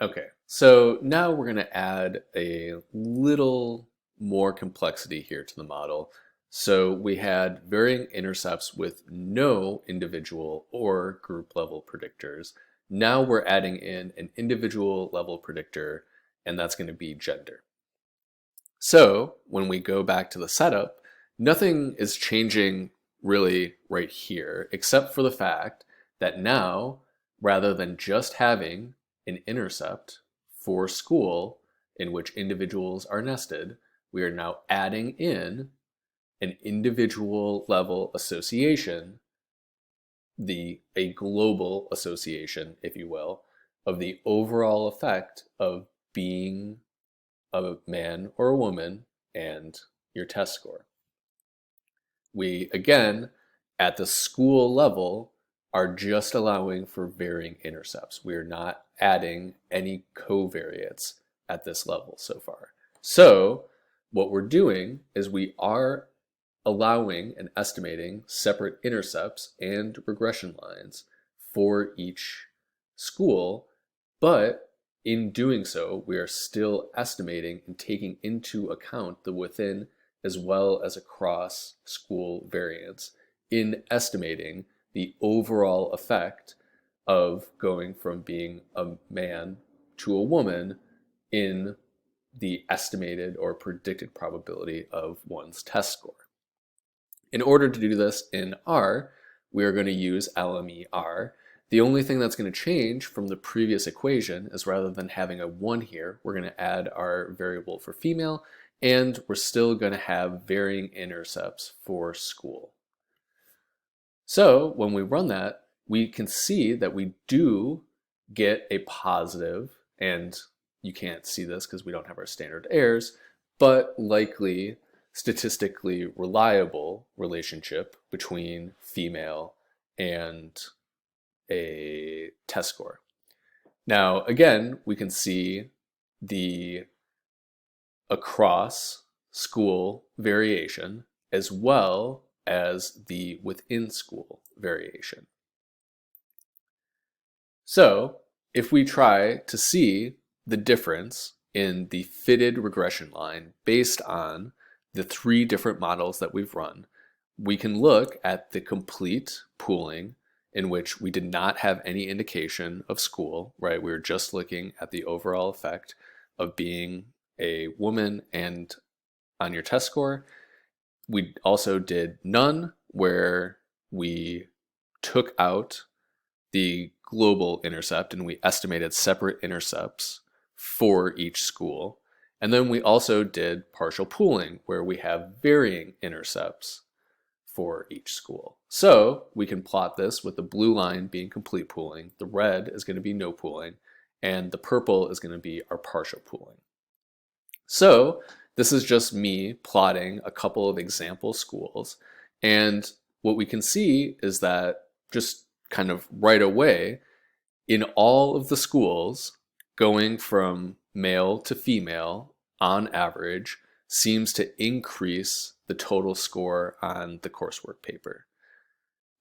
Okay, so now we're going to add a little more complexity here to the model. So we had varying intercepts with no individual or group level predictors. Now we're adding in an individual level predictor, and that's going to be gender. So when we go back to the setup, nothing is changing really right here, except for the fact that now, rather than just having an intercept for school in which individuals are nested, we are now adding in an individual level association, a global association, if you will, of the overall effect of being a man or a woman and your test score. We, again, at the school level, are just allowing for varying intercepts. We are not adding any covariates at this level so far. So what we're doing is we are allowing and estimating separate intercepts and regression lines for each school, but in doing so, we are still estimating and taking into account the within as well as across school variance in estimating the overall effect of going from being a man to a woman in the estimated or predicted probability of one's test score. In order to do this in R, we are going to use LMER. The only thing that's going to change from the previous equation is rather than having a 1 here, we're going to add our variable for female, and we're still going to have varying intercepts for school. So when we run that, we can see that we do get a positive, and you can't see this because we don't have our standard errors, but likely statistically reliable relationship between female and a test score. Now, again, we can see the across school variation as well as the within school variation. So if we try to see the difference in the fitted regression line based on the 3 different models that we've run, we can look at the complete pooling in which we did not have any indication of school, right? We were just looking at the overall effect of being a woman and on your test score. We also did none, where we took out the global intercept and we estimated separate intercepts for each school. And then we also did partial pooling, where we have varying intercepts for each school. So we can plot this with the blue line being complete pooling, the red is going to be no pooling, and the purple is going to be our partial pooling. So this is just me plotting a couple of example schools. And what we can see is that just kind of right away, in all of the schools, going from male to female on average seems to increase the total score on the coursework paper.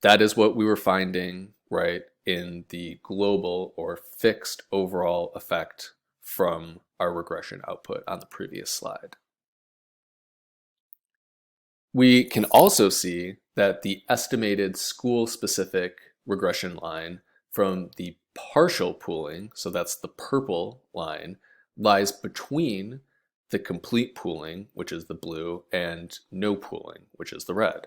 That is what we were finding, right, in the global or fixed overall effect from our regression output on the previous slide. We can also see that the estimated school-specific regression line from the partial pooling, so that's the purple line, lies between the complete pooling, which is the blue, and no pooling, which is the red.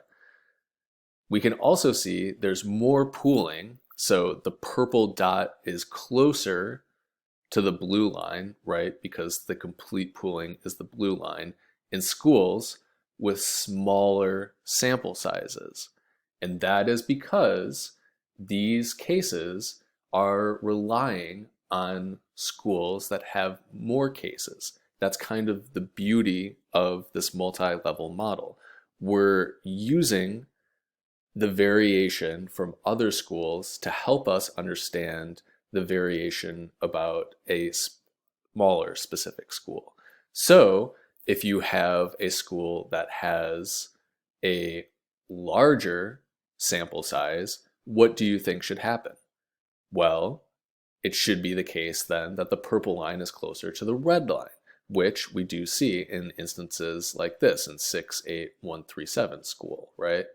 We can also see there's more pooling, so the purple dot is closer to the blue line, right? Because the complete pooling is the blue line in schools with smaller sample sizes. And that is because these cases are relying on schools that have more cases. That's kind of the beauty of this multi-level model. We're using the variation from other schools to help us understand the variation about a smaller specific school. So if you have a school that has a larger sample size, what do you think should happen? Well, it should be the case then that the purple line is closer to the red line, which we do see in instances like this in 68137 school, right?